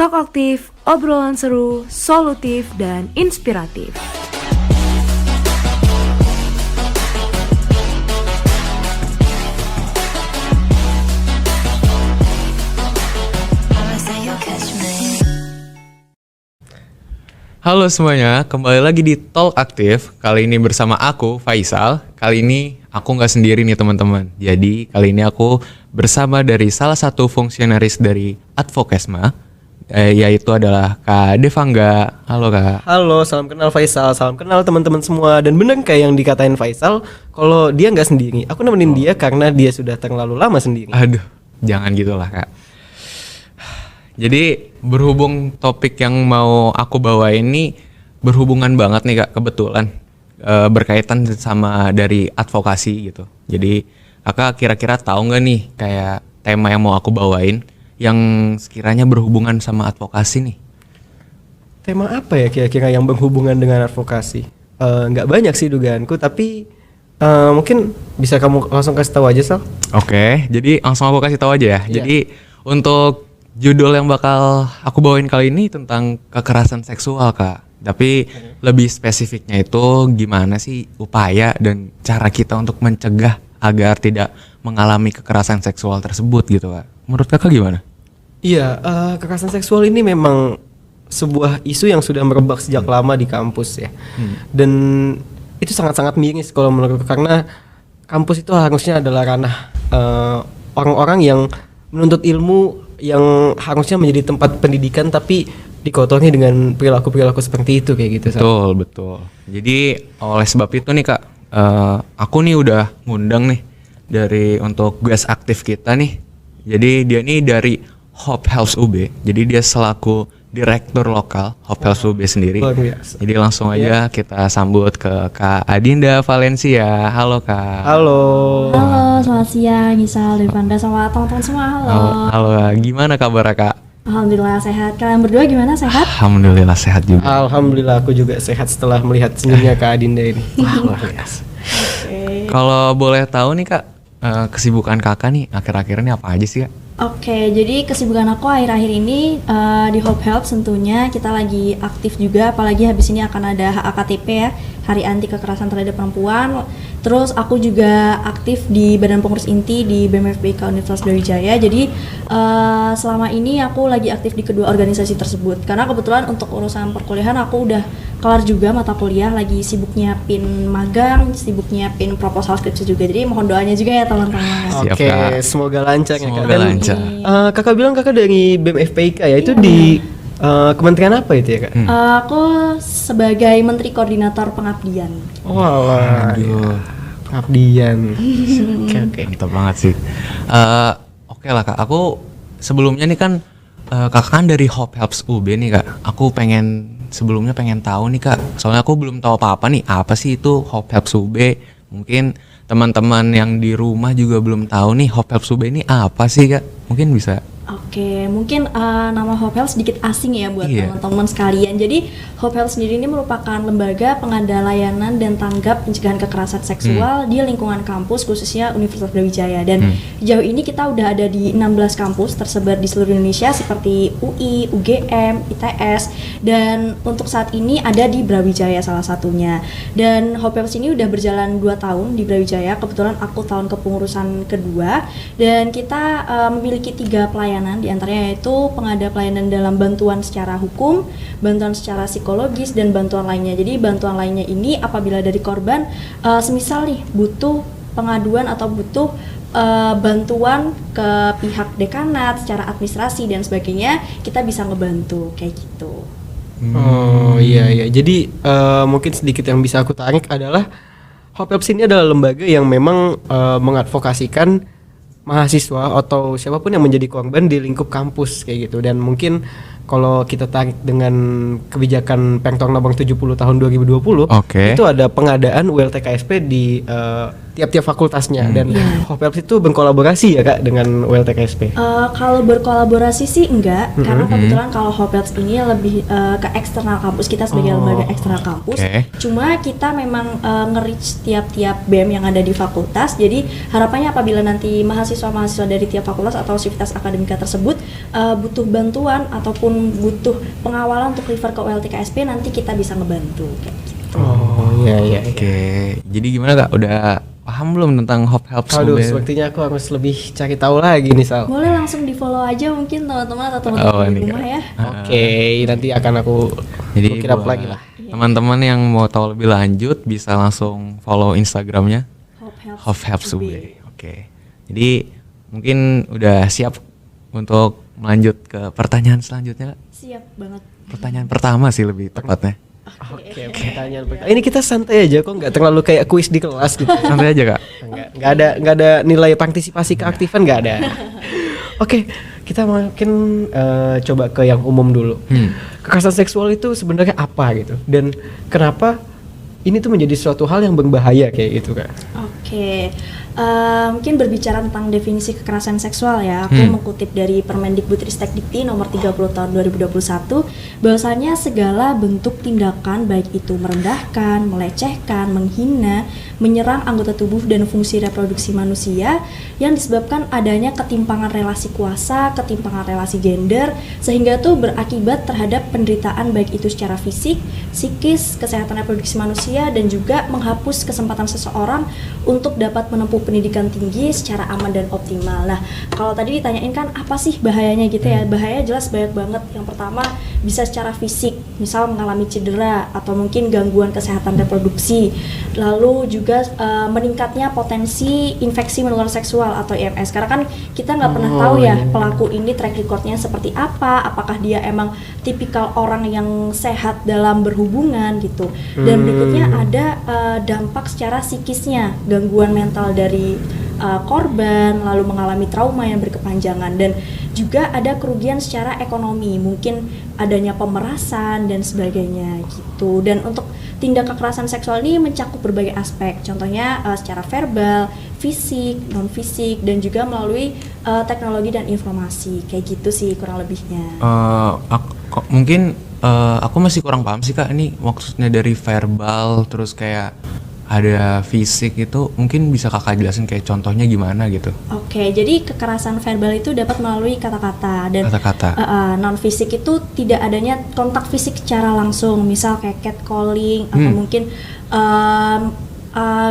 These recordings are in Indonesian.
Talk aktif, obrolan seru, solutif, dan inspiratif. Halo semuanya, kembali lagi di Talk Aktif. Kali ini bersama aku, Faisal. Kali ini aku nggak sendiri nih teman-teman. Jadi kali ini aku bersama dari salah satu fungsionaris dari Advokesma, yaitu adalah Kak Devangga. Halo Kak. Halo, salam kenal Faisal, salam kenal teman-teman semua. Dan bener kayak yang dikatain Faisal, kalau dia nggak sendiri, aku nemenin dia karena dia sudah terlalu lama sendiri. Aduh, jangan gitulah Kak. Jadi berhubung topik yang mau aku bawa ini berhubungan banget nih Kak, kebetulan berkaitan sama dari advokasi gitu. Jadi Kakak kira-kira tahu nggak nih kayak tema yang mau aku bawain yang sekiranya berhubungan sama advokasi nih? Tema apa ya kira-kira yang berhubungan dengan advokasi? Nggak banyak sih dugaanku, tapi mungkin bisa kamu langsung kasih tahu aja, Sal. Oke, jadi langsung aku kasih tahu aja ya. Iya. Jadi untuk judul yang bakal aku bawain kali ini tentang kekerasan seksual Kak. Tapi lebih spesifiknya itu gimana sih upaya dan cara kita untuk mencegah agar tidak mengalami kekerasan seksual tersebut gitu Kak. Menurut Kakak gimana? Iya, kekerasan seksual ini memang sebuah isu yang sudah merebak sejak lama di kampus ya. Dan itu sangat-sangat miris kalau menurutku, karena kampus itu harusnya adalah ranah orang-orang yang menuntut ilmu, yang harusnya menjadi tempat pendidikan, tapi dikotori dengan perilaku-perilaku seperti itu kayak gitu. Betul. Jadi oleh sebab itu nih Kak, aku nih udah ngundang nih untuk guest aktif kita nih. Jadi dia nih dari Hope Health UB. Jadi dia selaku direktur lokal Hope Health UB sendiri. Luar biasa. Jadi langsung aja kita sambut ke Kak Adinda Valencia. Halo Kak. Halo. Halo, selamat siang Gisal, Devangga sama teman-teman semua. Halo. Gimana kabar Kak? Alhamdulillah sehat. Kalian berdua gimana, sehat? Alhamdulillah sehat juga. Alhamdulillah aku juga sehat setelah melihat senyumnya Kak Adinda ini. Wah, luar biasa. Kalau boleh tahu nih Kak, kesibukan Kakak nih akhir-akhir ini apa aja sih Kak? Oke, jadi kesibukan aku akhir-akhir ini di Hope Health tentunya kita lagi aktif juga, apalagi habis ini akan ada HAKTP ya, Hari Anti Kekerasan Terhadap Perempuan. Terus aku juga aktif di Badan Pengurus Inti di BMFBK Universitas Brawijaya. Jadi selama ini aku lagi aktif di kedua organisasi tersebut. Karena kebetulan untuk urusan perkuliahan aku udah kelar juga mata kuliah, lagi sibuk nyiapin magang, sibuk nyiapin proposal skripsi juga. Jadi mohon doanya juga ya teman-teman. Siap, Oke, Kak. semoga lancar ya Kak. Semoga Dan, lancar. Kakak bilang kakak dari BMFPK ya, itu di kementerian apa itu ya Kak? Aku sebagai Menteri Koordinator Pengabdian. Wah, Aduh. pengabdian. Oke. Mantap banget sih. Oke lah Kak, aku sebelumnya nih kan Kakak kan dari Hope Helps UB nih Kak. Aku sebelumnya pengen tahu nih Kak. Soalnya aku belum tahu apa-apa nih. Apa sih itu Hope Helps UB? Mungkin teman-teman yang di rumah juga belum tahu nih Hope Helps UB ini apa sih Kak? Mungkin bisa. Oke, mungkin nama Hope Health sedikit asing ya buat Iya. teman-teman sekalian. Jadi Hope Health sendiri ini merupakan lembaga pengada layanan dan tanggap pencegahan kekerasan seksual di lingkungan kampus, khususnya Universitas Brawijaya. Dan sejauh ini kita udah ada di 16 kampus tersebar di seluruh Indonesia seperti UI, UGM, ITS, dan untuk saat ini ada di Brawijaya salah satunya. Dan Hope Health ini udah berjalan 2 tahun di Brawijaya. Kebetulan aku tahun kepengurusan kedua, dan kita memiliki 3 pelayanan, diantaranya yaitu pengada pelayanan dalam bantuan secara hukum, bantuan secara psikologis, dan bantuan lainnya. Jadi bantuan lainnya ini apabila dari korban semisal nih butuh pengaduan atau butuh bantuan ke pihak dekanat secara administrasi dan sebagainya, kita bisa ngebantu kayak gitu. Oh iya. Jadi mungkin sedikit yang bisa aku tarik adalah Hope Helps ini adalah lembaga yang memang mengadvokasikan mahasiswa atau siapapun yang menjadi korban di lingkup kampus kayak gitu. Dan mungkin kalau kita tarik dengan kebijakan Pengtor Nomor 70 tahun 2020, Oke. itu ada pengadaan ULTKSP di tiap-tiap fakultasnya dan Hopelps itu berkolaborasi ya Kak dengan ULTKSP. Kalau berkolaborasi sih enggak, karena kebetulan kalau Hopelps ini lebih ke eksternal kampus, kita sebagai lembaga eksternal kampus. Cuma kita memang nge-reach tiap-tiap BEM yang ada di fakultas. Jadi harapannya apabila nanti mahasiswa-mahasiswa dari tiap fakultas atau sivitas akademika tersebut butuh bantuan ataupun butuh pengawalan untuk refer ke ULTKSP, nanti kita bisa ngebantu kayak gitu. Oh iya. Oke. Jadi gimana Kak? Udah paham belum tentang Hopelps? Aduh, sepertinya aku harus lebih cari tahu lagi nih Sal. Boleh langsung di follow aja mungkin teman-teman atau teman-teman di rumah ya. Oke, nanti akan aku Jadi look it up buat lagi lah. teman-teman yang mau tahu lebih lanjut bisa langsung follow Instagramnya Hopelps UB. Oke. Jadi mungkin udah siap untuk melanjut ke pertanyaan selanjutnya Kak? Siap banget. Pertanyaan pertama sih lebih tepatnya. Oke, pertanyaan pertama. Ini kita santai aja kok, nggak terlalu kayak kuis di kelas gitu. Santai aja Kak. Nggak ada nilai partisipasi keaktifan, nggak ada. Oke, kita mungkin coba ke yang umum dulu. Kekerasan seksual itu sebenarnya apa gitu, dan kenapa ini tuh menjadi suatu hal yang berbahaya kayak gitu Kak? Oke. Mungkin berbicara tentang definisi kekerasan seksual ya, aku mengutip dari Permendikbudristek Dikti nomor 30 tahun 2021, bahwasanya segala bentuk tindakan baik itu merendahkan, melecehkan, menghina, menyerang anggota tubuh dan fungsi reproduksi manusia yang disebabkan adanya ketimpangan relasi kuasa, ketimpangan relasi gender, sehingga itu berakibat terhadap penderitaan baik itu secara fisik, psikis, kesehatan reproduksi manusia, dan juga menghapus kesempatan seseorang untuk dapat menempuh pendidikan tinggi secara aman dan optimal. Nah, kalau tadi ditanyain kan apa sih bahayanya gitu ya? Bahaya jelas banyak banget. Yang pertama bisa secara fisik, misal mengalami cedera atau mungkin gangguan kesehatan reproduksi. Lalu juga meningkatnya potensi infeksi menular seksual atau IMS. Karena kan kita nggak pernah tahu ya pelaku ini track recordnya seperti apa, apakah dia emang tipikal orang yang sehat dalam berhubungan gitu. Dan berikutnya ada dampak secara psikisnya, gangguan mental dari korban, lalu mengalami trauma yang berkepanjangan, dan juga ada kerugian secara ekonomi, mungkin adanya pemerasan dan sebagainya gitu. Dan untuk tindak kekerasan seksual ini mencakup berbagai aspek, contohnya secara verbal, fisik, non fisik, dan juga melalui teknologi dan informasi, kayak gitu sih kurang lebihnya. Mungkin aku masih kurang paham sih Kak, ini maksudnya dari verbal terus kayak ada fisik itu, mungkin bisa Kakak jelasin kayak contohnya gimana gitu? Oke, jadi kekerasan verbal itu dapat melalui kata-kata, dan non fisik itu tidak adanya kontak fisik secara langsung, misal kayak catcalling atau mungkin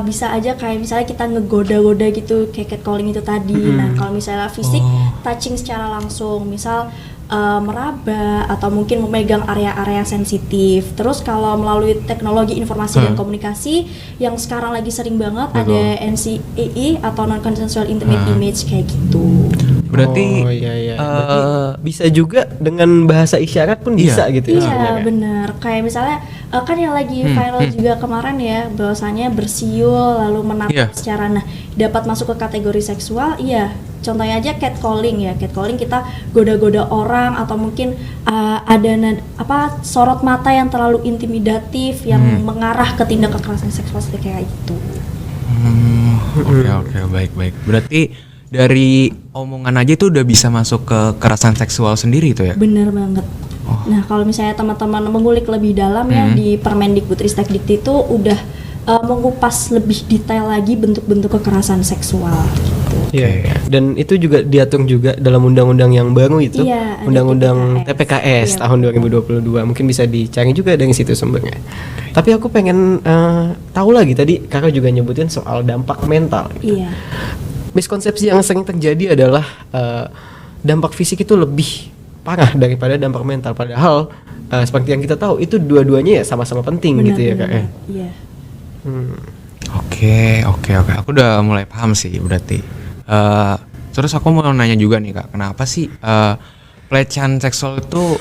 bisa aja kayak misalnya kita ngegoda-goda gitu kayak catcalling itu tadi. Nah, kalau misalnya fisik touching secara langsung, misal meraba atau mungkin memegang area-area sensitif. Terus kalau melalui teknologi informasi dan komunikasi yang sekarang lagi sering banget ada NCII atau non consensual intimate image kayak gitu. Berarti, berarti bisa juga dengan bahasa isyarat pun bisa gitu ya? Iya benar. Kayak misalnya kan yang lagi viral juga kemarin ya, bahwasanya bersiul lalu menatap secara, nah dapat masuk ke kategori seksual. Iya. Contohnya aja catcalling ya, catcalling kita goda-goda orang atau mungkin ada sorot mata yang terlalu intimidatif yang mengarah ke tindak kekerasan seksual seperti kayak itu. Oke, baik. Berarti dari omongan aja itu udah bisa masuk ke kekerasan seksual sendiri itu ya? Bener banget. Nah kalau misalnya teman-teman mengulik lebih dalam ya di Permendikbudristek Dikti itu udah mengupas lebih detail lagi bentuk-bentuk kekerasan seksual gitu. Iya. Dan itu juga diatur juga dalam undang-undang yang baru itu, undang-undang TPKS tahun 2022. Mungkin bisa dicari juga dari situ sumbernya. Tapi aku pengen tahu lagi, tadi Kakak juga nyebutin soal dampak mental. Gitu. Iya. Miskonsepsi yang sering terjadi adalah dampak fisik itu lebih parah daripada dampak mental. Padahal seperti yang kita tahu itu dua-duanya ya sama-sama penting. Benar, gitu ya Kak ya. Iya. Oke. Aku udah mulai paham sih berarti. Terus aku mau nanya juga nih Kak, kenapa sih pelecehan seksual itu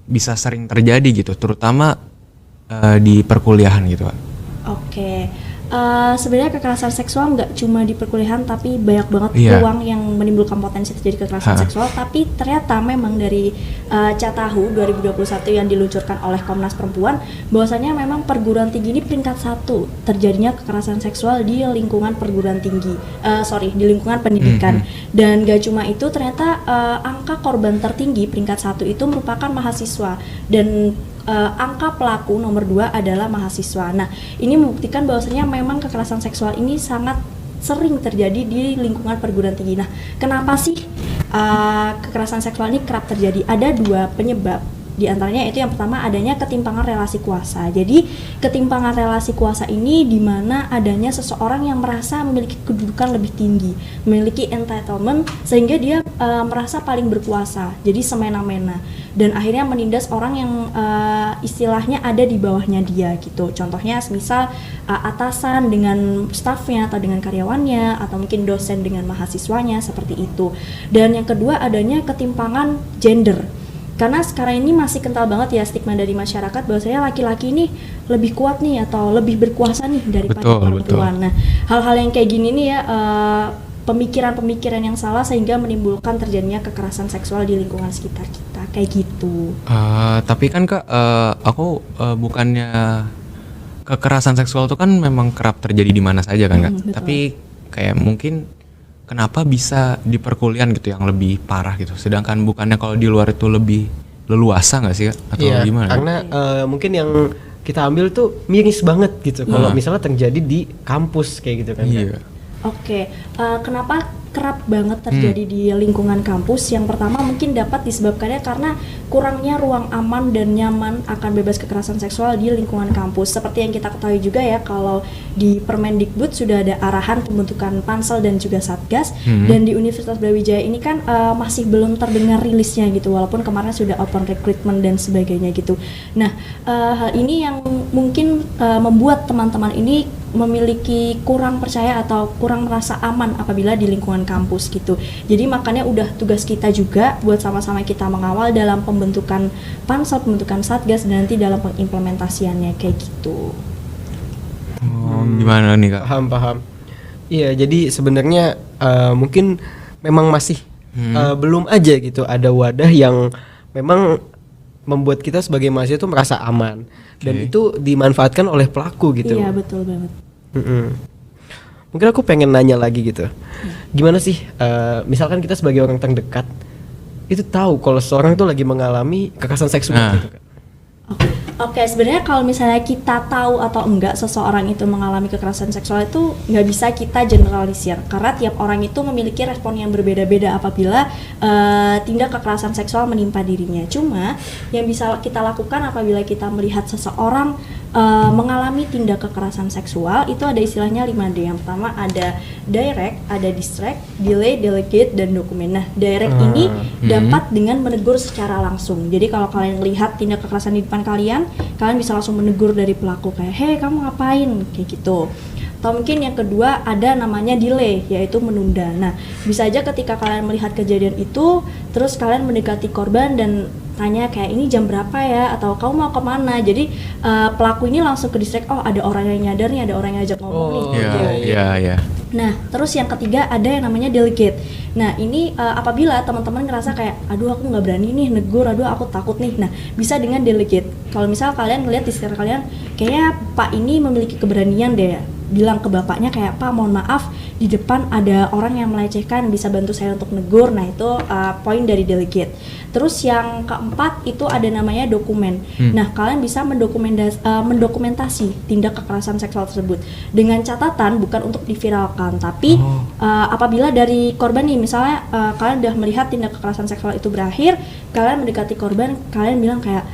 bisa sering terjadi gitu, terutama di perkuliahan gitu Kak? Oke. Sebenarnya kekerasan seksual nggak cuma di perkuliahan, tapi banyak banget Iya. peluang yang menimbulkan potensi terjadi kekerasan seksual. Tapi ternyata memang dari Catahu 2021 yang diluncurkan oleh Komnas Perempuan, bahwasanya memang perguruan tinggi ini peringkat 1 terjadinya kekerasan seksual di lingkungan perguruan tinggi, di lingkungan pendidikan. Dan gak cuma itu, ternyata angka korban tertinggi peringkat 1 itu merupakan mahasiswa, dan angka pelaku nomor 2 adalah mahasiswa. Nah, ini membuktikan bahwasanya memang kekerasan seksual ini sangat sering terjadi di lingkungan perguruan tinggi. Nah, kenapa sih kekerasan seksual ini kerap terjadi? Ada 2 penyebab. Di antaranya itu yang pertama, adanya ketimpangan relasi kuasa. Jadi ketimpangan relasi kuasa ini di mana adanya seseorang yang merasa memiliki kedudukan lebih tinggi, memiliki entitlement, sehingga dia merasa paling berkuasa, jadi semena-mena, dan akhirnya menindas orang yang istilahnya ada di bawahnya dia gitu. Contohnya misal atasan dengan stafnya atau dengan karyawannya, atau mungkin dosen dengan mahasiswanya, seperti itu. Dan yang kedua, adanya ketimpangan gender. Karena sekarang ini masih kental banget ya stigma dari masyarakat bahwasanya laki-laki ini lebih kuat nih atau lebih berkuasa nih daripada perempuan. Nah, hal-hal yang kayak gini nih ya, pemikiran-pemikiran yang salah sehingga menimbulkan terjadinya kekerasan seksual di lingkungan sekitar kita, kayak gitu. Tapi kan Kak, aku bukannya kekerasan seksual itu kan memang kerap terjadi di mana saja kan Kak. Betul. Tapi kayak mungkin kenapa bisa di perkuliahan gitu yang lebih parah gitu, sedangkan bukannya kalau di luar itu lebih leluasa nggak sih Kak? Atau Iya, gimana? karena mungkin yang kita ambil tuh miris banget gitu kalau misalnya terjadi di kampus kayak gitu kan. Iya. Oke, kenapa kerap banget terjadi di lingkungan kampus? Yang pertama mungkin dapat disebabkannya karena kurangnya ruang aman dan nyaman akan bebas kekerasan seksual di lingkungan kampus. Seperti yang kita ketahui juga ya, kalau di Permendikbud sudah ada arahan pembentukan pansel dan juga satgas, dan di Universitas Brawijaya ini kan masih belum terdengar rilisnya gitu, walaupun kemarin sudah open recruitment dan sebagainya gitu. Nah, hal ini yang mungkin membuat teman-teman ini memiliki kurang percaya atau kurang merasa aman apabila di lingkungan kampus gitu. Jadi makanya udah tugas kita juga buat sama-sama kita mengawal dalam pembentukan pansel, pembentukan satgas, dan nanti dalam pengimplementasiannya kayak gitu. Gimana nih Kak? Paham. Iya, jadi sebenarnya mungkin memang masih belum aja gitu ada wadah yang memang membuat kita sebagai mahasiswa itu merasa aman, dan itu dimanfaatkan oleh pelaku gitu. Iya, betul banget. Mungkin aku pengen nanya lagi gitu, gimana sih misalkan kita sebagai orang terdekat itu tahu kalau seorang itu lagi mengalami kekerasan seksual gitu kan? Oke, sebenarnya kalau misalnya kita tahu atau enggak seseorang itu mengalami kekerasan seksual itu nggak bisa kita generalisir, karena tiap orang itu memiliki respon yang berbeda-beda apabila tindak kekerasan seksual menimpa dirinya. Cuma yang bisa kita lakukan apabila kita melihat seseorang mengalami tindak kekerasan seksual itu ada istilahnya 5D. Yang pertama ada direct, ada distract, delay, delegate, dan dokumen. Nah, direct ini dapat dengan menegur secara langsung. Jadi kalau kalian lihat tindak kekerasan di depan kalian bisa langsung menegur dari pelaku kayak, "Hei, kamu ngapain?" kayak gitu. Atau mungkin yang kedua ada namanya delay, yaitu menunda. Nah, bisa aja ketika kalian melihat kejadian itu, terus kalian mendekati korban dan tanya kayak, "Ini jam berapa ya?" Atau "Kamu mau kemana?" Jadi pelaku ini langsung ke distract, "Oh, ada orang yang nyadar nih, ada orang yang ajak ngomong nih." Iya. Nah, terus yang ketiga ada yang namanya delegate. Nah, ini apabila teman-teman ngerasa kayak, "Aduh, aku nggak berani nih negur, aduh aku takut nih." Nah, bisa dengan delegate. Kalau misal kalian ngeliat di sekitar kalian, kayaknya Pak ini memiliki keberanian deh, bilang ke bapaknya kayak, "Pak, mohon maaf, di depan ada orang yang melecehkan, bisa bantu saya untuk negur." Nah, itu poin dari delegate. Terus yang keempat itu ada namanya dokumen. Nah, kalian bisa mendokumentasi tindak kekerasan seksual tersebut dengan catatan bukan untuk diviralkan, tapi apabila dari korban nih, misalnya kalian udah melihat tindak kekerasan seksual itu berakhir, kalian mendekati korban, kalian bilang kayak,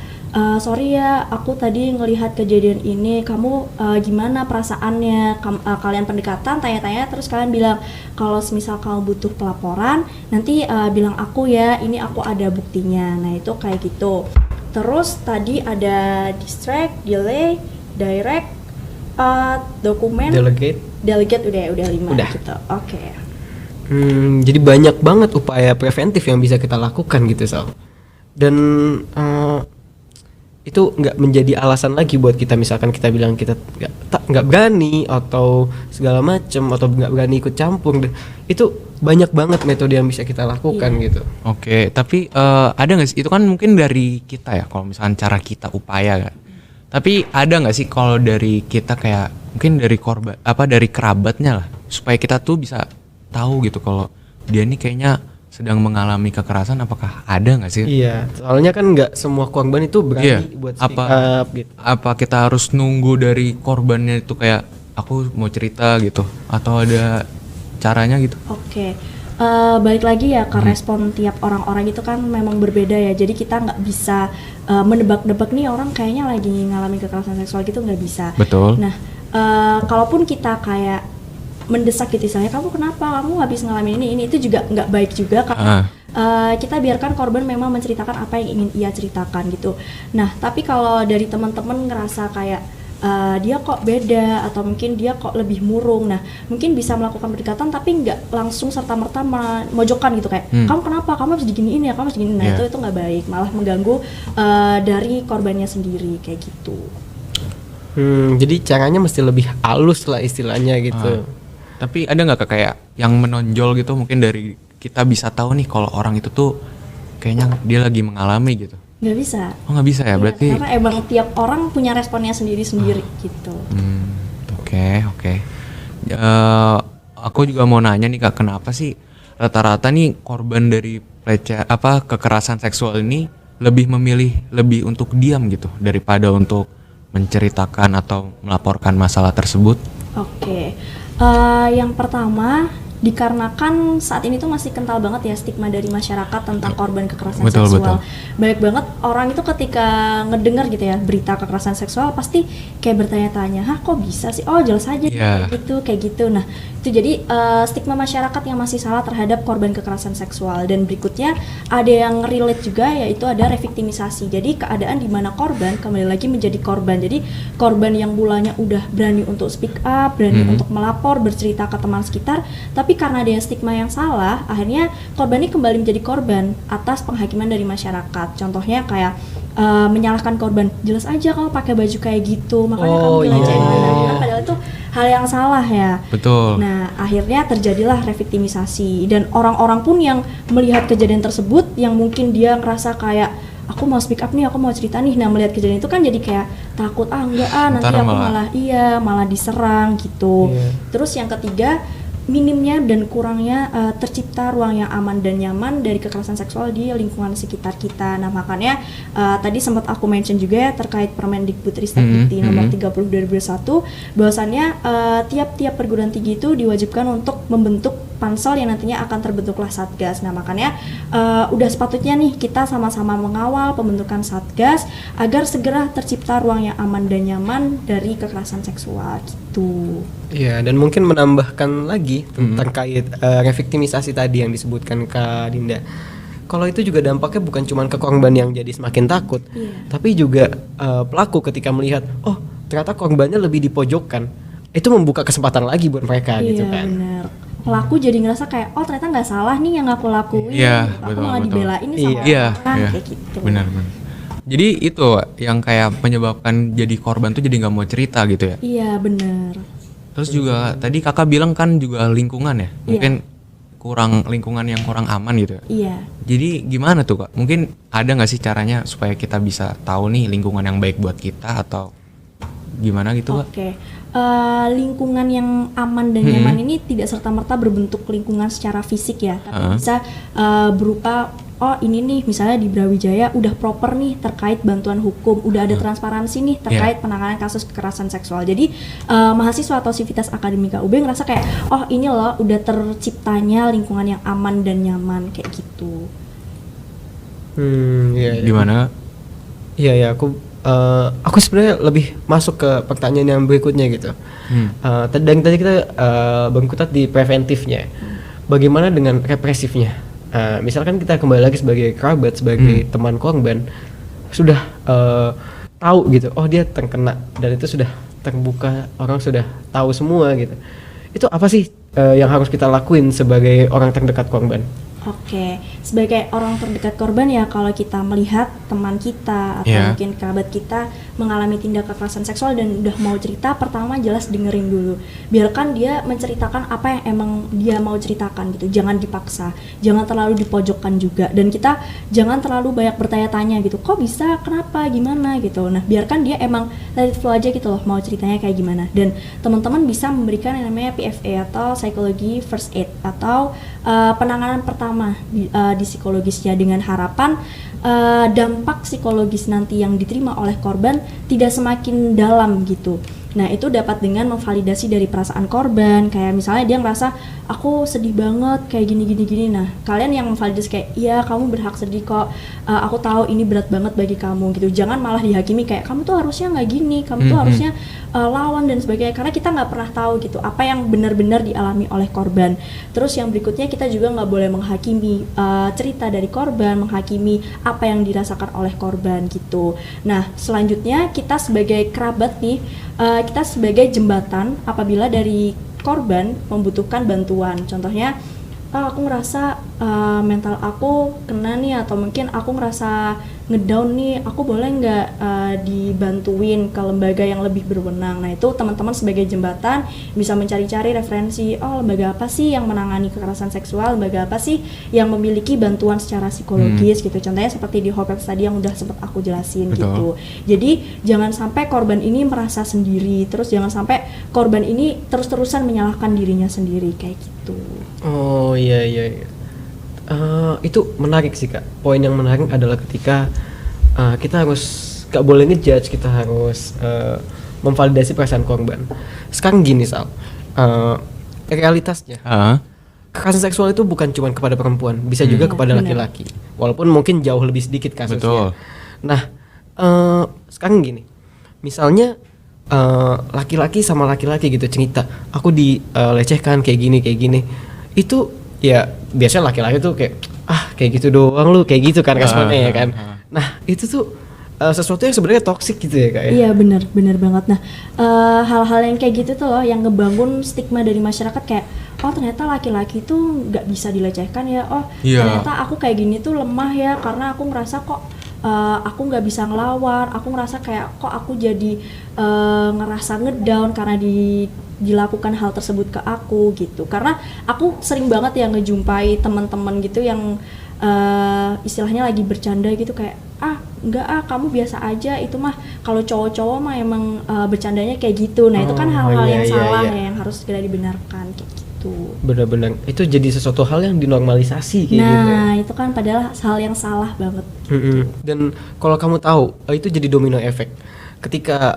"Sorry ya, aku tadi ngelihat kejadian ini, kamu gimana perasaannya?" Kalian pendekatan, tanya-tanya, terus kalian bilang, "Kalau misal kamu butuh pelaporan, nanti bilang aku ya, ini aku ada buktinya." Nah, itu kayak gitu. Terus tadi ada distract, delay, direct, dokumen, delegate udah 5 gitu. Oke. Jadi banyak banget upaya preventif yang bisa kita lakukan gitu, Sal. Dan itu nggak menjadi alasan lagi buat kita, misalkan kita bilang kita nggak berani atau segala macem atau nggak berani ikut campur. Itu banyak banget metode yang bisa kita lakukan gitu. Oke, tapi ada nggak sih, itu kan mungkin dari kita ya kalau misalkan cara kita upaya kan. Tapi ada nggak sih kalau dari kita kayak mungkin dari korban dari kerabatnya lah, supaya kita tuh bisa tahu gitu kalau dia nih kayaknya sedang mengalami kekerasan, apakah ada nggak sih? Iya, soalnya kan nggak semua korban itu berani buat speak up gitu. Apa kita harus nunggu dari korbannya itu kayak aku mau cerita gitu, atau ada caranya gitu? Oke. Balik lagi ya ke respon tiap orang-orang itu kan memang berbeda ya. Jadi kita nggak bisa menebak-nebak nih orang kayaknya lagi ngalamin kekerasan seksual gitu, nggak bisa. Betul. Nah, kalaupun kita kayak mendesak gitu istilahnya, kamu kenapa, kamu habis ngalamin ini itu juga nggak baik juga karena kita biarkan korban memang menceritakan apa yang ingin ia ceritakan gitu. Nah, tapi kalau dari teman-teman ngerasa kayak dia kok beda atau mungkin dia kok lebih murung, nah mungkin bisa melakukan pendekatan tapi nggak langsung serta-merta memojokkan gitu kayak kamu kenapa, kamu harus diginiin ya, kamu harus diginiin. Nah itu nggak baik, malah mengganggu dari korbannya sendiri kayak gitu. Jadi caranya mesti lebih halus lah istilahnya gitu. Tapi ada nggak kayak yang menonjol gitu, mungkin dari kita bisa tahu nih kalau orang itu tuh kayaknya dia lagi mengalami gitu? Nggak bisa. Oh nggak bisa ya, berarti? Karena emang tiap orang punya responnya sendiri-sendiri gitu. Oke. Aku juga mau nanya nih Kak, kenapa sih rata-rata nih korban dari kekerasan seksual ini lebih memilih untuk diam gitu daripada untuk menceritakan atau melaporkan masalah tersebut? Oke. Yang pertama, dikarenakan saat ini tuh masih kental banget ya stigma dari masyarakat tentang korban kekerasan seksual. Banyak banget orang itu ketika ngedengar gitu ya berita kekerasan seksual pasti kayak bertanya-tanya, hah kok bisa sih? Oh jelas aja kayak gitu. Nah itu jadi stigma masyarakat yang masih salah terhadap korban kekerasan seksual. Dan berikutnya ada yang relate juga, yaitu ada reviktimisasi. Jadi keadaan di mana korban kembali lagi menjadi korban. Jadi korban yang mulanya udah berani untuk speak up, berani untuk melapor, bercerita ke teman sekitar, tapi karena ada stigma yang salah, akhirnya korban ini kembali menjadi korban atas penghakiman dari masyarakat. Contohnya kayak menyalahkan korban, jelas aja kamu pakai baju kayak gitu, makanya kamu dilecehin. Kan padahal itu hal yang salah ya. Betul. Nah akhirnya terjadilah reviktimisasi, dan orang-orang pun yang melihat kejadian tersebut, yang mungkin dia ngerasa kayak aku mau speak up nih, aku mau cerita nih, nah melihat kejadian itu kan jadi kayak takut, nanti aku malah diserang gitu. Terus yang ketiga, minimnya dan kurangnya tercipta ruang yang aman dan nyaman dari kekerasan seksual di lingkungan sekitar kita. Nah makanya tadi sempat aku mention juga ya terkait Permendikbudristek Dikti nomor 30 2021, bahwasannya tiap-tiap perguruan tinggi itu diwajibkan untuk membentuk pansel yang nantinya akan terbentuklah Satgas. Nah makanya udah sepatutnya nih kita sama-sama mengawal pembentukan Satgas agar segera tercipta ruang yang aman dan nyaman dari kekerasan seksual gitu. Iya, dan mungkin menambahkan lagi terkait reviktimisasi tadi yang disebutkan Kak Dinda. Kalau itu juga dampaknya bukan cuma ke korban yang jadi semakin takut, tapi juga pelaku ketika melihat, oh ternyata korbannya lebih dipojokkan, itu membuka kesempatan lagi buat mereka gitu kan. Iya benar. Pelaku jadi ngerasa kayak, oh ternyata nggak salah nih yang aku lakuin, aku malah dibelain nih sama orang kayak gitu. Benar. Jadi itu yang kayak menyebabkan jadi korban tuh jadi nggak mau cerita gitu ya? Iya benar. Terus juga tadi kakak bilang kan juga lingkungan ya, mungkin lingkungan yang kurang aman gitu ya. Iya. Jadi gimana tuh Kak? Mungkin ada nggak sih caranya supaya kita bisa tahu nih lingkungan yang baik buat kita atau gimana gitu Kak? Oke. Lingkungan yang aman dan nyaman ini tidak serta-merta berbentuk lingkungan secara fisik ya, tapi bisa berupa ini nih misalnya di Brawijaya udah proper nih terkait bantuan hukum, udah ada transparansi nih terkait penanganan kasus kekerasan seksual. Jadi mahasiswa atau sivitas akademika UB ngerasa kayak ini loh udah terciptanya lingkungan yang aman dan nyaman kayak gitu. Gimana? Iya aku sebenarnya lebih masuk ke pertanyaan yang berikutnya gitu. Tadi kita berkutat di preventifnya. Bagaimana dengan represifnya? Misalkan kita kembali lagi sebagai kerabat, sebagai teman korban, sudah tahu gitu, oh dia terkena dan itu sudah terbuka, orang sudah tahu semua gitu. Itu apa sih yang harus kita lakuin sebagai orang terdekat korban? Oke, sebagai orang terdekat korban ya kalau kita melihat teman kita atau Iya. mungkin kerabat kita mengalami tindak kekerasan seksual dan udah mau cerita, pertama jelas dengerin dulu. Biarkan dia menceritakan apa yang emang dia mau ceritakan gitu. Jangan dipaksa, jangan terlalu dipojokkan juga, dan kita jangan terlalu banyak bertanya-tanya gitu. Kok bisa? Kenapa? Gimana gitu. Nah, biarkan dia emang let it flow aja gitu loh, mau ceritanya kayak gimana. Dan teman-teman bisa memberikan yang namanya PFA atau psychology first aid atau penanganan pertama di psikologisnya, dengan harapan dampak psikologis nanti yang diterima oleh korban tidak semakin dalam gitu. Nah, itu dapat dengan memvalidasi dari perasaan korban, kayak misalnya dia ngerasa aku sedih banget kayak gini. Nah, kalian yang memvalidasi kayak iya kamu berhak sedih kok, aku tahu ini berat banget bagi kamu gitu. Jangan malah dihakimi kayak kamu tuh harusnya nggak gini, kamu tuh harusnya lawan dan sebagainya, karena kita nggak pernah tahu gitu apa yang benar-benar dialami oleh korban. Terus yang berikutnya kita juga nggak boleh menghakimi cerita dari korban, menghakimi apa yang dirasakan oleh korban gitu. Nah, selanjutnya kita sebagai kerabat nih, kita sebagai jembatan apabila dari korban membutuhkan bantuan. Contohnya, aku ngerasa mental aku kena nih, atau mungkin aku ngerasa ngedown nih, aku boleh nggak dibantuin ke lembaga yang lebih berwenang. Nah, itu teman-teman sebagai jembatan bisa mencari-cari referensi, oh lembaga apa sih yang menangani kekerasan seksual, lembaga apa sih yang memiliki bantuan secara psikologis gitu. Contohnya seperti di Hopelps tadi yang udah sempat aku jelasin. Betul. Gitu. Jadi jangan sampai korban ini merasa sendiri, terus jangan sampai korban ini terus-terusan menyalahkan dirinya sendiri kayak gitu. Oh iya. Itu menarik sih Kak. Poin yang menarik adalah ketika kita harus gak boleh ngejudge, kita harus memvalidasi perasaan korban. Sekarang gini Sal, realitasnya kekerasan seksual itu bukan cuma kepada perempuan, bisa juga kepada benar. laki-laki. Walaupun mungkin jauh lebih sedikit kasusnya. Betul. Nah, sekarang gini, misalnya laki-laki sama laki-laki gitu cerita, aku dilecehkan kayak gini, itu ya biasanya laki-laki tuh kayak kayak gitu doang lu, kayak gitu kan responnya ya kan. Nah, itu tuh sesuatu yang sebenarnya toksik gitu ya Kak ya. Iya benar banget. Nah, hal-hal yang kayak gitu tuh loh yang ngebangun stigma dari masyarakat kayak, oh ternyata laki-laki tuh nggak bisa dilecehkan ya, oh ternyata aku kayak gini tuh lemah ya karena aku ngerasa kok aku nggak bisa ngelawan, aku ngerasa kayak kok aku jadi ngerasa ngedown karena dilakukan hal tersebut ke aku gitu. Karena aku sering banget ya ngejumpai teman-teman gitu yang istilahnya lagi bercanda gitu kayak enggak kamu biasa aja, itu mah kalau cowok-cowok mah emang bercandanya kayak gitu. Nah, itu kan hal-hal yang salah ya, yang harus segera dibenarkan kayak gitu. Benar-benar itu jadi sesuatu hal yang dinormalisasi kayak gitu. Nah, itu kan padahal hal yang salah banget. Dan kalau kamu tahu, itu jadi domino efek. Ketika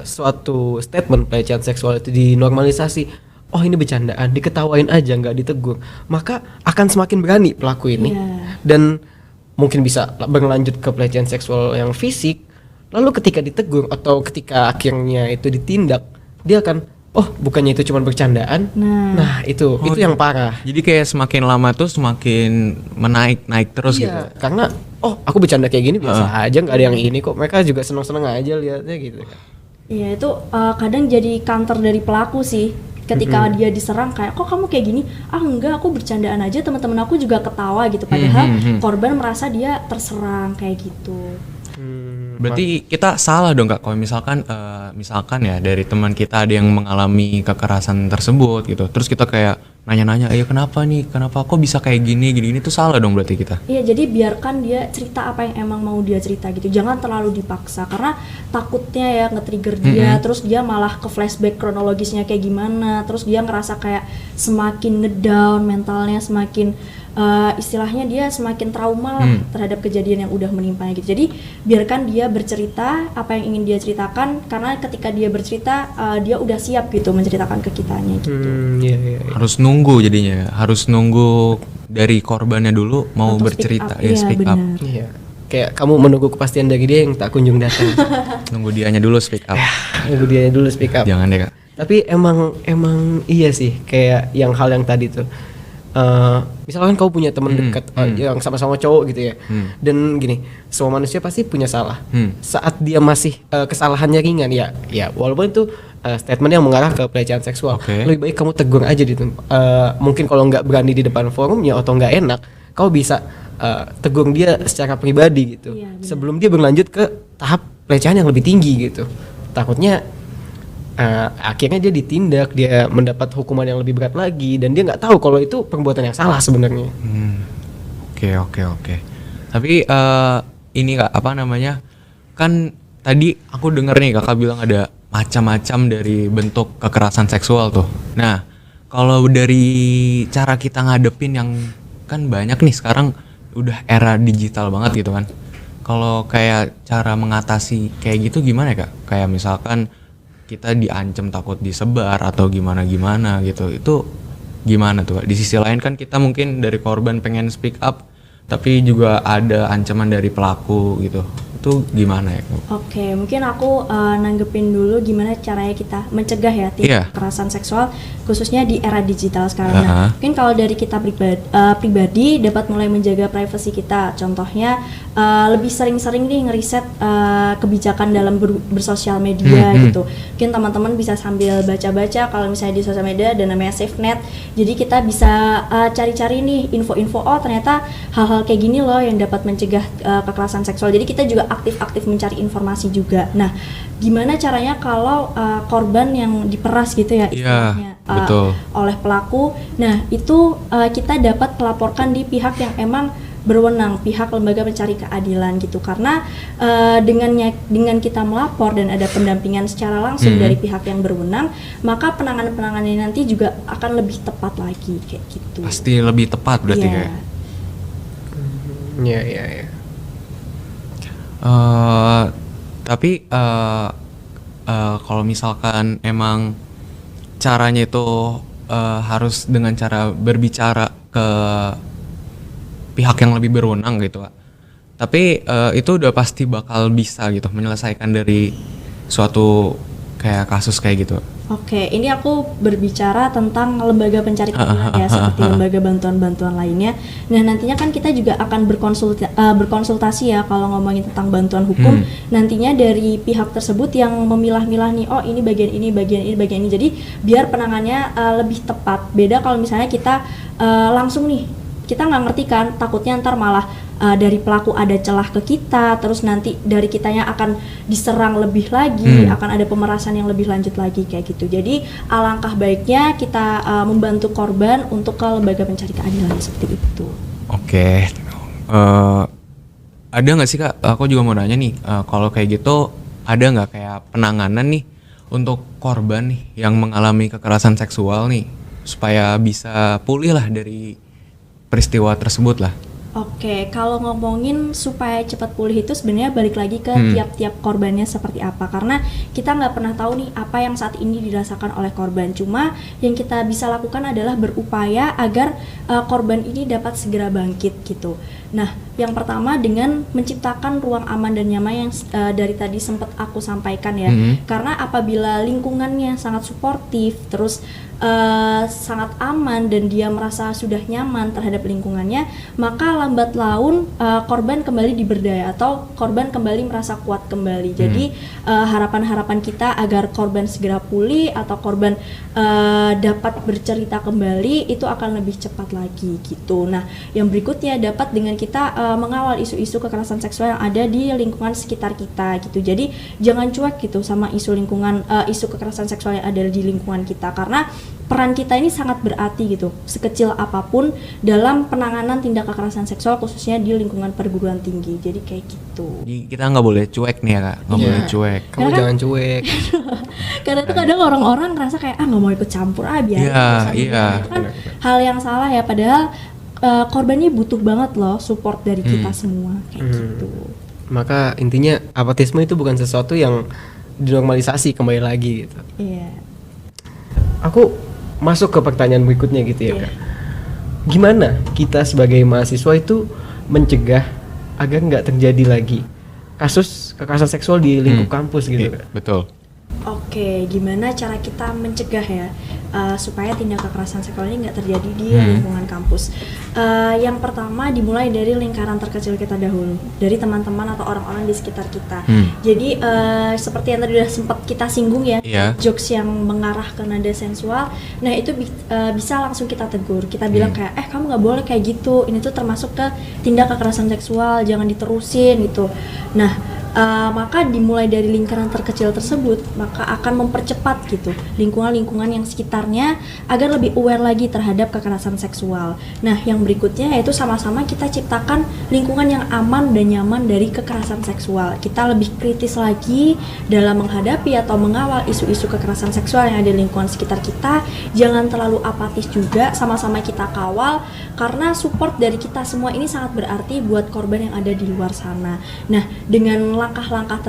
suatu statement pelecehan seksual itu dinormalisasi, oh ini bercandaan, diketawain aja nggak ditegur, maka akan semakin berani pelaku ini. Dan mungkin bisa berlanjut ke pelecehan seksual yang fisik. Lalu ketika ditegur atau ketika akhirnya itu ditindak, dia akan bukannya itu cuma bercandaan. Nah, itu yang parah. Jadi kayak semakin lama tuh semakin menaik terus gitu. Karena aku bercanda kayak gini biasa aja, nggak ada yang ini kok. Mereka juga seneng-seneng aja liatnya gitu. Iya, itu kadang jadi counter dari pelaku sih. Ketika dia diserang kayak, kok kamu kayak gini? Enggak, aku bercandaan aja, teman-teman aku juga ketawa gitu. Padahal korban merasa dia terserang kayak gitu. Berarti kita salah dong Kak, kalau misalkan ya dari teman kita ada yang mengalami kekerasan tersebut gitu, terus kita kayak nanya-nanya, kenapa kok bisa kayak gini tuh salah dong berarti kita. Iya, jadi biarkan dia cerita apa yang emang mau dia cerita gitu, jangan terlalu dipaksa karena takutnya ya nge-trigger dia, terus dia malah ke flashback kronologisnya kayak gimana, terus dia ngerasa kayak semakin ngedown mentalnya, semakin istilahnya dia semakin trauma lah terhadap kejadian yang udah menimpanya gitu. Jadi biarkan dia bercerita apa yang ingin dia ceritakan, karena ketika dia bercerita dia udah siap gitu menceritakan ke kitanya gitu. Iya. Harus nunggu jadinya, harus nunggu dari korbannya dulu mau Atau bercerita, speak up. Iya, Iya. Kayak kamu menunggu kepastian dari dia yang tak kunjung datang. Nunggu dianya dulu speak up. Nunggu dia dulu speak up. Jangan deh Kak. Tapi emang iya sih, kayak yang hal yang tadi tuh. Misalkan kau punya teman dekat yang sama-sama cowok gitu ya, dan gini, semua manusia pasti punya salah. Saat dia masih kesalahannya ringan ya walaupun itu statement yang mengarah ke pelecehan seksual, lebih baik kamu tegur aja gitu. Mungkin kalau nggak berani di depan forumnya atau nggak enak, kau bisa tegur dia secara pribadi gitu. Iya, benar. Sebelum dia berlanjut ke tahap pelecehan yang lebih tinggi gitu. Takutnya akhirnya dia ditindak, dia mendapat hukuman yang lebih berat lagi dan dia nggak tahu kalau itu perbuatan yang salah sebenarnya. Oke. Tapi ini Kak, apa namanya? Kan tadi aku denger nih Kakak bilang ada macam-macam dari bentuk kekerasan seksual tuh. Nah, kalau dari cara kita ngadepin yang kan banyak nih sekarang udah era digital banget gitu kan. Kalau kayak cara mengatasi kayak gitu gimana ya Kak? Kayak misalkan kita diancam takut disebar atau gimana-gimana gitu. Itu gimana tuh Kak? Di sisi lain kan kita mungkin dari korban pengen speak up, tapi juga ada ancaman dari pelaku gitu. Itu gimana ya Kak? Oke, mungkin aku nanggepin dulu gimana caranya kita mencegah ya tindak kekerasan seksual khususnya di era digital sekarang. Nah, mungkin kalau dari kita pribadi dapat mulai menjaga privasi kita. Contohnya lebih sering-sering nih ngeriset kebijakan dalam bersosial media gitu. Mungkin teman-teman bisa sambil baca-baca kalau misalnya di sosial media ada namanya SafeNet. Jadi kita bisa cari-cari nih info-info, oh ternyata hal-hal kayak gini loh yang dapat mencegah kekerasan seksual. Jadi kita juga aktif-aktif mencari informasi juga. Nah, gimana caranya kalau korban yang diperas gitu ya istilahnya oleh pelaku. Nah, itu kita dapat melaporkan di pihak yang emang berwenang, pihak lembaga pencari keadilan gitu. Karena dengan kita melapor dan ada pendampingan secara langsung dari pihak yang berwenang, maka penanganan-penanganannya nanti juga akan lebih tepat lagi kayak gitu. Pasti lebih tepat berarti kayak. Iya. Tapi kalau misalkan emang caranya itu harus dengan cara berbicara ke pihak yang lebih berwenang gitu Kak. Tapi itu udah pasti bakal bisa gitu menyelesaikan dari suatu kayak kasus kayak gitu. Oke, ini aku berbicara tentang lembaga pencari keadilan ya, seperti lembaga bantuan-bantuan lainnya. Nah, nantinya kan kita juga akan berkonsultasi ya kalau ngomongin tentang bantuan hukum. Nantinya dari pihak tersebut yang memilah-milah nih, oh ini bagian ini, bagian ini, bagian ini. Jadi biar penangannya lebih tepat. Beda kalau misalnya kita langsung nih, kita nggak ngerti kan, takutnya ntar malah dari pelaku ada celah ke kita, terus nanti dari kitanya akan diserang lebih lagi, akan ada pemerasan yang lebih lanjut lagi kayak gitu. Jadi alangkah baiknya kita membantu korban untuk ke lembaga pencari keadilan seperti itu. Oke. Ada nggak sih Kak? Aku juga mau nanya nih, kalau kayak gitu ada nggak kayak penanganan nih untuk korban nih yang mengalami kekerasan seksual nih supaya bisa pulih lah dari peristiwa tersebut lah? Oke, kalau ngomongin supaya cepat pulih itu sebenarnya balik lagi ke tiap-tiap korbannya seperti apa. Karena kita nggak pernah tahu nih apa yang saat ini dirasakan oleh korban. Cuma yang kita bisa lakukan adalah berupaya agar korban ini dapat segera bangkit gitu. Nah, yang pertama dengan menciptakan ruang aman dan nyaman yang dari tadi sempat aku sampaikan ya. Karena apabila lingkungannya sangat suportif, terus sangat aman dan dia merasa sudah nyaman terhadap lingkungannya, maka lambat laun korban kembali diberdaya atau korban kembali merasa kuat kembali. Jadi harapan-harapan kita agar korban segera pulih atau korban dapat bercerita kembali itu akan lebih cepat lagi gitu. Nah, yang berikutnya dapat dengan kita mengawal isu-isu kekerasan seksual yang ada di lingkungan sekitar kita gitu. Jadi jangan cuek gitu sama isu lingkungan, isu kekerasan seksual yang ada di lingkungan kita, karena peran kita ini sangat berarti gitu, sekecil apapun dalam penanganan tindak kekerasan seksual khususnya di lingkungan perguruan tinggi. Jadi kayak gitu. Jadi kita nggak boleh cuek nih ya Kak, nggak boleh cuek. Kamu jangan cuek. Karena tuh kadang orang-orang ngerasa kayak nggak mau ikut campur biar kan hal yang salah ya, padahal korbannya butuh banget loh support dari kita semua kayak gitu. Maka intinya apatisme itu bukan sesuatu yang dinormalisasi kembali lagi gitu. Iya. Aku masuk ke pertanyaan berikutnya gitu ya Kak. Gimana kita sebagai mahasiswa itu mencegah agar nggak terjadi lagi kasus kekerasan seksual di lingkup kampus gitu Kak? Betul. Oke, gimana cara kita mencegah ya? supaya tindak kekerasan seksual ini nggak terjadi di lingkungan kampus. Yang pertama dimulai dari lingkaran terkecil kita dahulu, dari teman-teman atau orang-orang di sekitar kita. Jadi seperti yang tadi udah sempat kita singgung ya, jokes yang mengarah ke nada sensual, nah itu bisa langsung kita tegur, kita bilang kayak kamu nggak boleh kayak gitu, ini tuh termasuk ke tindak kekerasan seksual, jangan diterusin gitu. Nah maka dimulai dari lingkaran terkecil tersebut, maka akan mempercepat gitu lingkungan-lingkungan yang sekitarnya agar lebih aware lagi terhadap kekerasan seksual. Nah, yang berikutnya yaitu sama-sama kita ciptakan lingkungan yang aman dan nyaman dari kekerasan seksual. Kita lebih kritis lagi dalam menghadapi atau mengawal isu-isu kekerasan seksual yang ada di lingkungan sekitar kita. Jangan terlalu apatis juga, sama-sama kita kawal karena support dari kita semua ini sangat berarti buat korban yang ada di luar sana. Nah, dengan langkah-langkah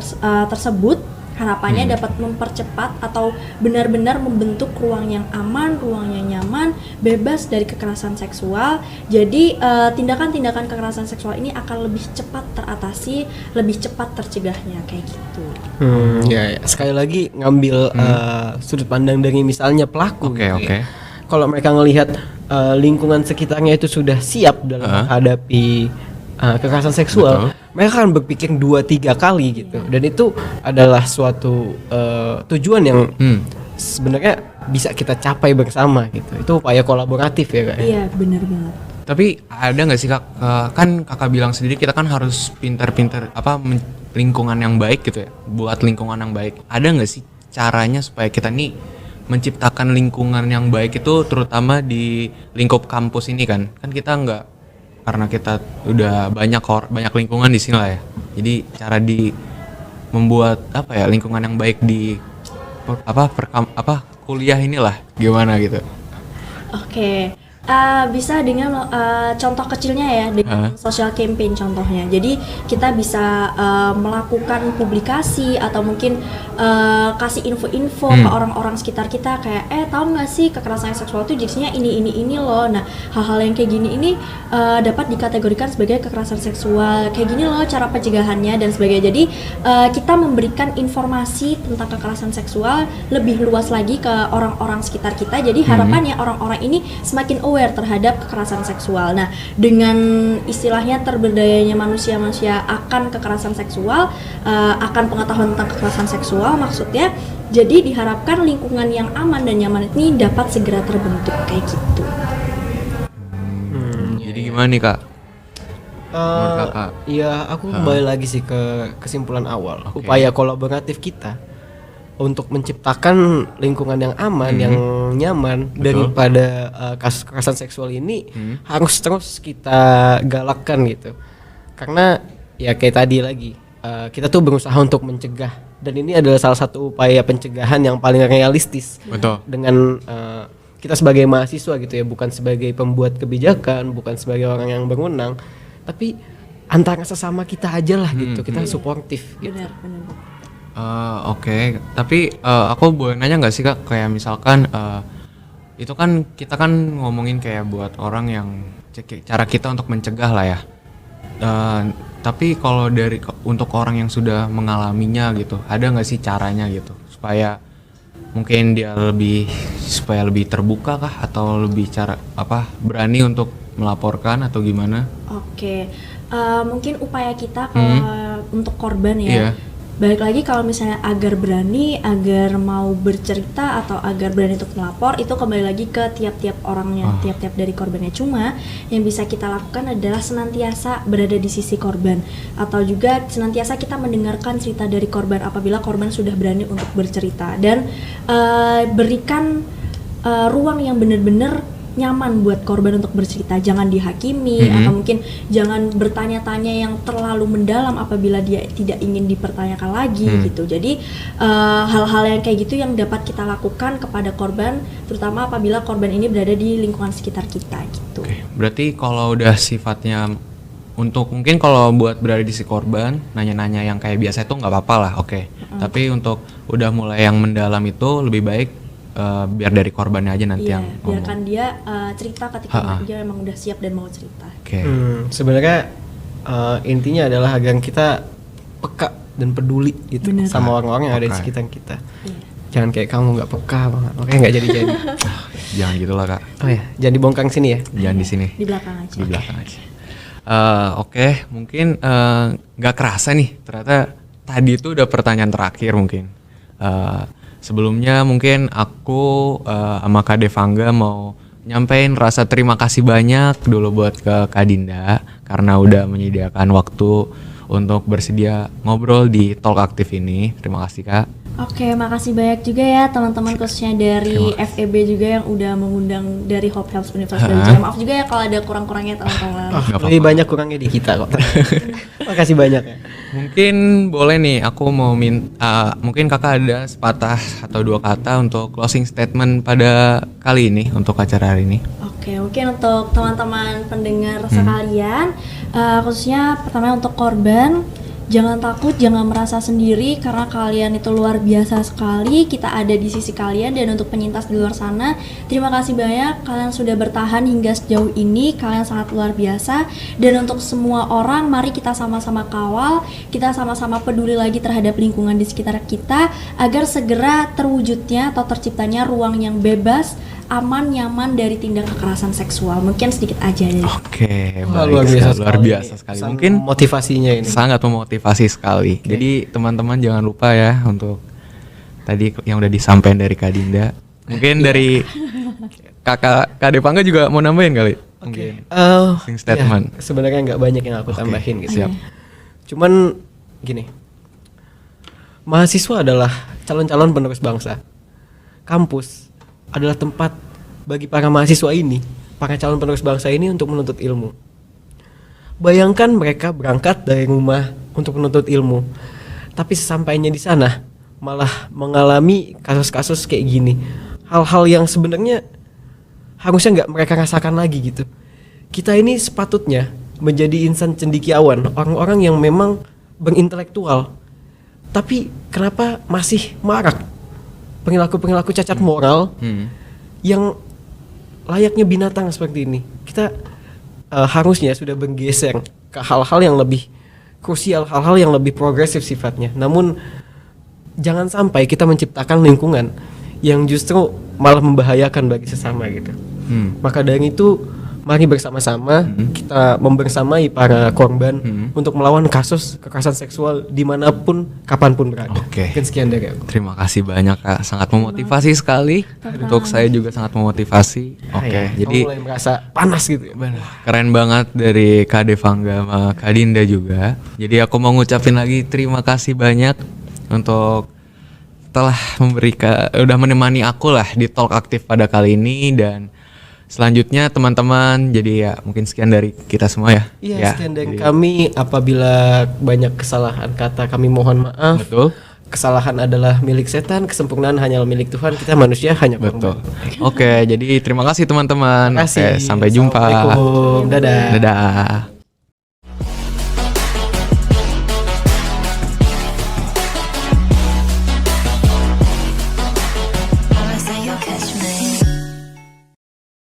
tersebut harapannya dapat mempercepat atau benar-benar membentuk ruang yang aman, ruang yang nyaman, bebas dari kekerasan seksual. Jadi tindakan-tindakan kekerasan seksual ini akan lebih cepat teratasi, lebih cepat tercegahnya kayak gitu. Ya, sekali lagi ngambil sudut pandang dari misalnya pelaku. Oke. Kalau mereka ngelihat lingkungan sekitarnya itu sudah siap dalam menghadapi kekerasan seksual, mereka akan berpikir 2-3 kali gitu. Dan itu adalah suatu tujuan yang sebenarnya bisa kita capai bersama gitu. Itu upaya kolaboratif ya Kak. Iya, benar banget. Tapi ada nggak sih Kak, kan Kakak bilang sendiri kita kan harus pintar-pintar lingkungan yang baik gitu ya, buat lingkungan yang baik. Ada nggak sih caranya supaya kita nih menciptakan lingkungan yang baik itu, terutama di lingkup kampus ini kan kita nggak, karena kita udah banyak lingkungan di sini lah ya. Jadi cara membuat lingkungan yang baik di kuliah inilah gimana gitu. Oke. Bisa dengan contoh kecilnya ya, dengan social campaign contohnya. Jadi kita bisa melakukan publikasi atau mungkin kasih info-info ke orang-orang sekitar kita kayak tahu nggak sih kekerasan seksual itu jenisnya ini loh. Nah, hal-hal yang kayak gini ini dapat dikategorikan sebagai kekerasan seksual, kayak gini loh cara pencegahannya dan sebagainya. Jadi kita memberikan informasi tentang kekerasan seksual lebih luas lagi ke orang-orang sekitar kita. Jadi harapannya orang-orang ini semakin aware terhadap kekerasan seksual. Nah, dengan istilahnya terberdayanya manusia akan kekerasan seksual, akan pengetahuan tentang kekerasan seksual maksudnya, jadi diharapkan lingkungan yang aman dan nyaman ini dapat segera terbentuk kayak gitu. Jadi gimana nih Kak? Menurut Kakak? Ya aku kembali lagi sih ke kesimpulan awal. Upaya kolaboratif kita untuk menciptakan lingkungan yang aman, yang nyaman daripada kasus kekerasan seksual ini harus terus kita galakkan gitu. Karena ya kayak tadi lagi, kita tuh berusaha untuk mencegah, dan ini adalah salah satu upaya pencegahan yang paling realistis. Betul. Dengan kita sebagai mahasiswa gitu ya, bukan sebagai pembuat kebijakan, bukan sebagai orang yang berwenang, tapi antara sesama kita aja lah gitu, kita suportif gitu. Benar. Oke. Tapi aku boleh nanya nggak sih Kak, kayak misalkan itu kan kita kan ngomongin kayak buat orang yang cara kita untuk mencegah lah ya. Tapi kalau untuk orang yang sudah mengalaminya gitu, ada nggak sih caranya gitu supaya mungkin dia lebih terbuka kah, atau lebih berani untuk melaporkan atau gimana? Oke. Mungkin upaya kita kalau untuk korban ya. Balik lagi, kalau misalnya agar berani, agar mau bercerita atau agar berani untuk melapor, itu kembali lagi ke tiap-tiap orangnya, tiap-tiap dari korbannya. Cuma yang bisa kita lakukan adalah senantiasa berada di sisi korban, atau juga senantiasa kita mendengarkan cerita dari korban apabila korban sudah berani untuk bercerita, dan berikan ruang yang benar-benar nyaman buat korban untuk bercerita. Jangan dihakimi atau mungkin jangan bertanya-tanya yang terlalu mendalam apabila dia tidak ingin dipertanyakan lagi gitu. Jadi hal-hal yang kayak gitu yang dapat kita lakukan kepada korban, terutama apabila korban ini berada di lingkungan sekitar kita gitu. Oke. Berarti kalau udah sifatnya untuk mungkin kalau buat berada di si korban, nanya-nanya yang kayak biasa itu nggak apa-apa lah, oke. Tapi untuk udah mulai yang mendalam itu lebih baik biar dari korbannya aja nanti yang ngomong. Biarkan dia cerita ketika dia memang udah siap dan mau cerita. Oke. Sebenarnya intinya adalah agar kita peka dan peduli gitu sama orang-orang yang ada di sekitar kita. Jangan kayak kamu nggak peka banget, makanya nggak jadi-jadi. Jangan gitulah kak. Oh ya, jangan dibongkar sini ya. Jangan di sini. Di belakang aja. Di belakang aja. Oke, mungkin nggak kerasa nih. Ternyata tadi itu udah pertanyaan terakhir mungkin. Sebelumnya mungkin aku sama Kak Devangga mau nyampein rasa terima kasih banyak dulu buat ke Kak Dinda karena udah menyediakan waktu untuk bersedia ngobrol di Talk Aktif ini. Terima kasih Kak. Oke, makasih banyak juga ya teman-teman khususnya dari FEB juga yang udah mengundang dari Hope Helps Universitas Brawijaya. Maaf juga ya kalau ada kurang-kurangnya teman-teman. Lebih banyak kurangnya di kita kok. Makasih banyak ya. Mungkin boleh nih aku mau mungkin kakak ada sepatah atau dua kata untuk closing statement pada kali ini untuk acara hari ini. Oke, mungkin untuk teman-teman pendengar sekalian, khususnya pertama untuk korban, jangan takut, jangan merasa sendiri karena kalian itu luar biasa sekali. Kita ada di sisi kalian. Dan untuk penyintas di luar sana, terima kasih banyak kalian sudah bertahan hingga sejauh ini. Kalian sangat luar biasa. Dan untuk semua orang, mari kita sama-sama kawal, kita sama-sama peduli lagi terhadap lingkungan di sekitar kita agar segera terwujudnya atau terciptanya ruang yang bebas, aman, nyaman dari tindak kekerasan seksual. Mungkin sedikit aja dari Oke, Luar biasa sekali. Mungkin motivasinya ini. sangat memotivasi sekali. Jadi teman-teman jangan lupa ya untuk tadi yang udah disampaikan dari Kak Dinda. Mungkin dari Kak Devangga juga mau nambahin kali. Mungkin. Closing statement. Ya, sebenarnya nggak banyak yang aku tambahin gitu. Siap. Cuman gini, mahasiswa adalah calon-calon penerus bangsa. Kampus adalah tempat bagi para mahasiswa ini, para calon penerus bangsa ini untuk menuntut ilmu. Bayangkan mereka berangkat dari rumah untuk menuntut ilmu, tapi sesampainya di sana malah mengalami kasus-kasus kayak gini. Hal-hal yang sebenarnya harusnya nggak mereka rasakan lagi gitu. Kita ini sepatutnya menjadi insan cendekiawan, orang-orang yang memang berintelektual. Tapi kenapa masih marak perilaku-perilaku cacat moral yang layaknya binatang seperti ini? Kita harusnya sudah bergeser ke hal-hal yang lebih krusial, hal-hal yang lebih progresif sifatnya. Namun jangan sampai kita menciptakan lingkungan yang justru malah membahayakan bagi sesama gitu. Maka dari itu mari bersama-sama kita membersamai para korban untuk melawan kasus kekerasan seksual dimanapun, kapanpun berada. Oke. Mungkin sekian dari aku. Terima kasih banyak Kak, sangat memotivasi sekali. Untuk saya juga sangat memotivasi. Oke, jadi mulai merasa panas gitu ya. benar. Keren banget dari Kak Devangga sama Kak Dinda juga. Jadi aku mau ngucapin lagi terima kasih banyak untuk telah udah menemani aku lah di Talk Aktif pada kali ini. Dan selanjutnya teman-teman, jadi ya mungkin sekian dari kita semua ya. Iya, sekian dari kami. Apabila banyak kesalahan kata, kami mohon maaf. Betul. Kesalahan adalah milik setan, kesempurnaan hanya milik Tuhan. Kita manusia hanya korban. Betul. Oke, jadi terima kasih teman-teman. Terima kasih. Oke, sampai jumpa. Assalamualaikum. Dadah. Dadah.